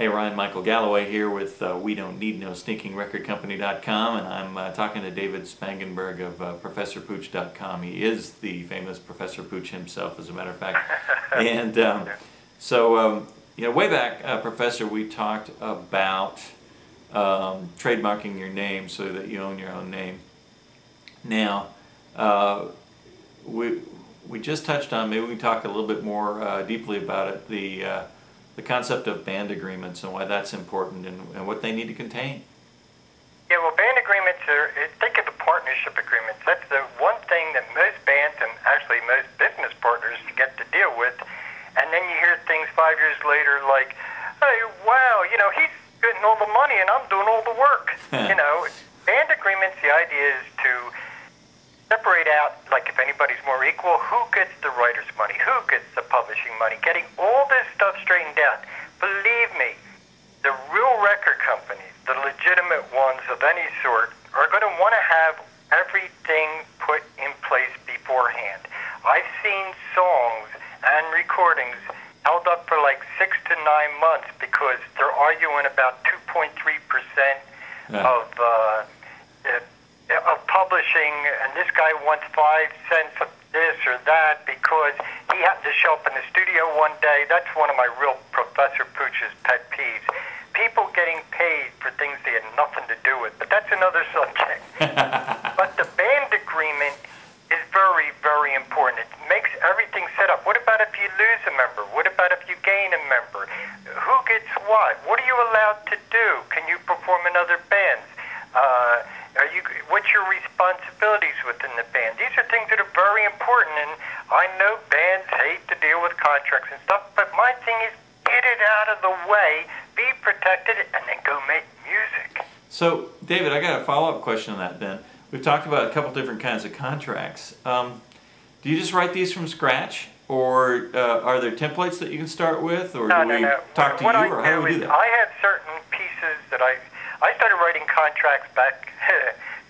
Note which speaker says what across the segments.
Speaker 1: Hey Ryan, Michael Galloway here with We Don't Need No Stinking Record Company.com, and I'm talking to David Spangenberg of ProfessorPooch.com. He is the famous Professor Pooch himself, as a matter of fact. And you know, way back, Professor, we talked about trademarking your name so that you own your own name. Now, we just touched on, maybe we can talk a little bit more deeply about it, the concept of band agreements and why that's important and what they need to contain.
Speaker 2: Yeah, well, band agreements are, think of the partnership agreements. That's the one thing that most bands and actually most business partners get to deal with. And then you hear things 5 years later like, hey, wow, you know, he's getting all the money and I'm doing all the work. You know, band agreements, the idea is to separate out, like if anybody's more equal, who gets the writer's money, who gets the publishing money, getting all this stuff straightened out. Believe me, the real record companies, the legitimate ones of any sort, are going to want to have everything put in place beforehand. I've seen songs and recordings held up for like 6 to 9 months because they're arguing about 2.3% of publishing, and this guy wants 5 cents of this or that because he happened to show up in the studio one day. That's one of my real Professor Pooch's pet peeves. People getting paid for things they had nothing to do with, but that's another subject. But the band agreement is very, very important. It makes everything set up. What about if you lose a member? What about if you gain a member? Who gets what? What are you allowed to do? Can you perform in other bands? What's your responsibilities within the band? These are things that are very important, and I know bands hate to deal with contracts and stuff, but my thing is get it out of the way, be protected, and then go make music.
Speaker 1: So, David, I got a follow-up question on that then. We've talked about a couple different kinds of contracts. Do you just write these from scratch, or are there templates that you can start with, or do we talk to you, or how do we do that?
Speaker 2: I have certain pieces that I started writing contracts back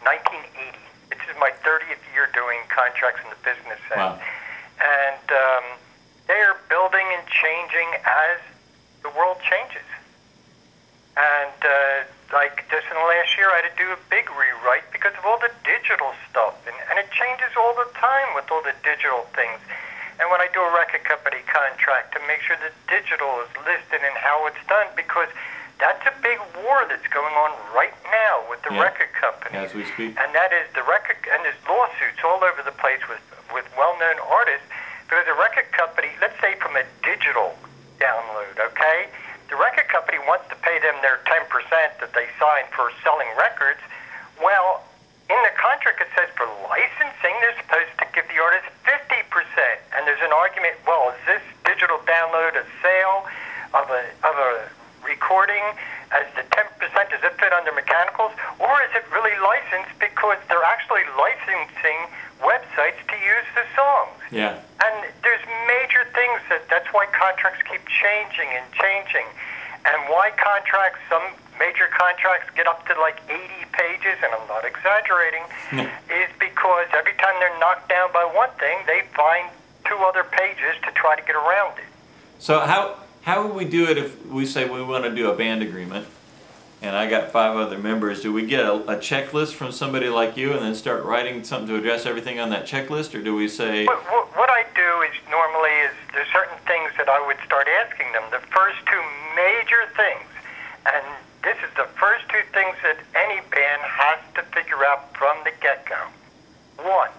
Speaker 2: 1980. This is my 30th year doing contracts in the business end.
Speaker 1: Wow.
Speaker 2: And they are building and changing as the world changes. And like just in the last year, I had to do a big rewrite because of all the digital stuff. And it changes all the time with all the digital things. And when I do a record company contract, to make sure that digital is listed and how it's done, because that's a big war that's going on right now with the record companies.
Speaker 1: As we speak.
Speaker 2: And that is the record, and there's lawsuits all over the place with well-known artists, because a record company, let's say from a digital download, okay? The record company wants to pay them their 10% that they signed for selling records. Well, in the contract it says for licensing, they're supposed to give the artist 50%. And there's an argument, well, is this digital download a sale of a recording as the 10%, does it fit under mechanicals, or is it really licensed because they're actually licensing websites to use the songs?
Speaker 1: Yeah.
Speaker 2: And there's major things that's why contracts keep changing and changing, and why some major contracts get up to like 80 pages, and I'm not exaggerating, is because every time they're knocked down by one thing, they find 2 other pages to try to get around it.
Speaker 1: So how would we do it if we say we want to do a band agreement and I got 5 other members? Do we get a checklist from somebody like you and then start writing something to address everything on that checklist, or do we say...
Speaker 2: What I do is normally there's certain things that I would start asking them. The first 2 major things, and this is the first 2 things that any band has to figure out from the get-go. 1,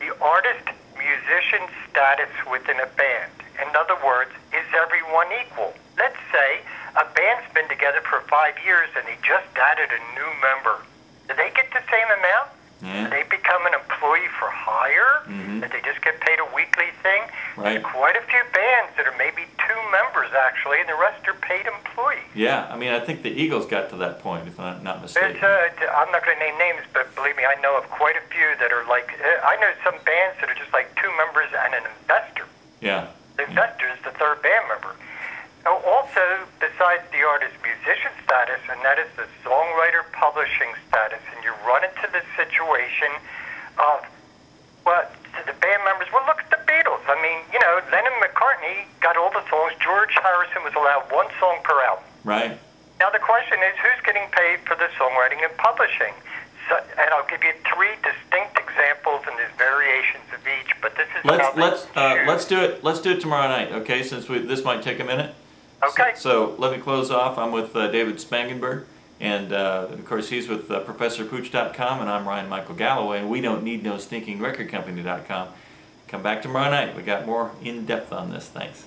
Speaker 2: the artist-musician status within a band. In other words, is everyone equal? Let's say a band's been together for 5 years and they just added a new member. Do they get the same amount?
Speaker 1: Yeah.
Speaker 2: Do they become an employee for hire? Do they just get paid a weekly thing?
Speaker 1: Right.
Speaker 2: There's quite a few bands that are maybe 2 members actually, and the rest are paid employees.
Speaker 1: Yeah, I mean, I think the Eagles got to that point, if I'm not mistaken.
Speaker 2: I'm not going to name names, but believe me, I know of quite a few that are like, I know some bands that are just like 2 members and an investor.
Speaker 1: Yeah.
Speaker 2: The investor is the 3rd band member. Also, besides the artist-musician status, and that is the songwriter-publishing status, and you run into the situation of, well, the band members, well, look at the Beatles. I mean, you know, Lennon and McCartney got all the songs. George Harrison was allowed 1 song per album.
Speaker 1: Right.
Speaker 2: Now the question is, who's getting paid for the songwriting and publishing? So, and I'll give you 3 distinct examples, and there's variations of each. But this is
Speaker 1: let's do it. Let's do it tomorrow night. Okay, since this might take a minute.
Speaker 2: Okay.
Speaker 1: So let me close off. I'm with David Spangenberg, and of course he's with ProfessorPooch.com, and I'm Ryan Michael Galloway, and we don't need no stinking record company.com. Come back tomorrow night. We got more in depth on this. Thanks.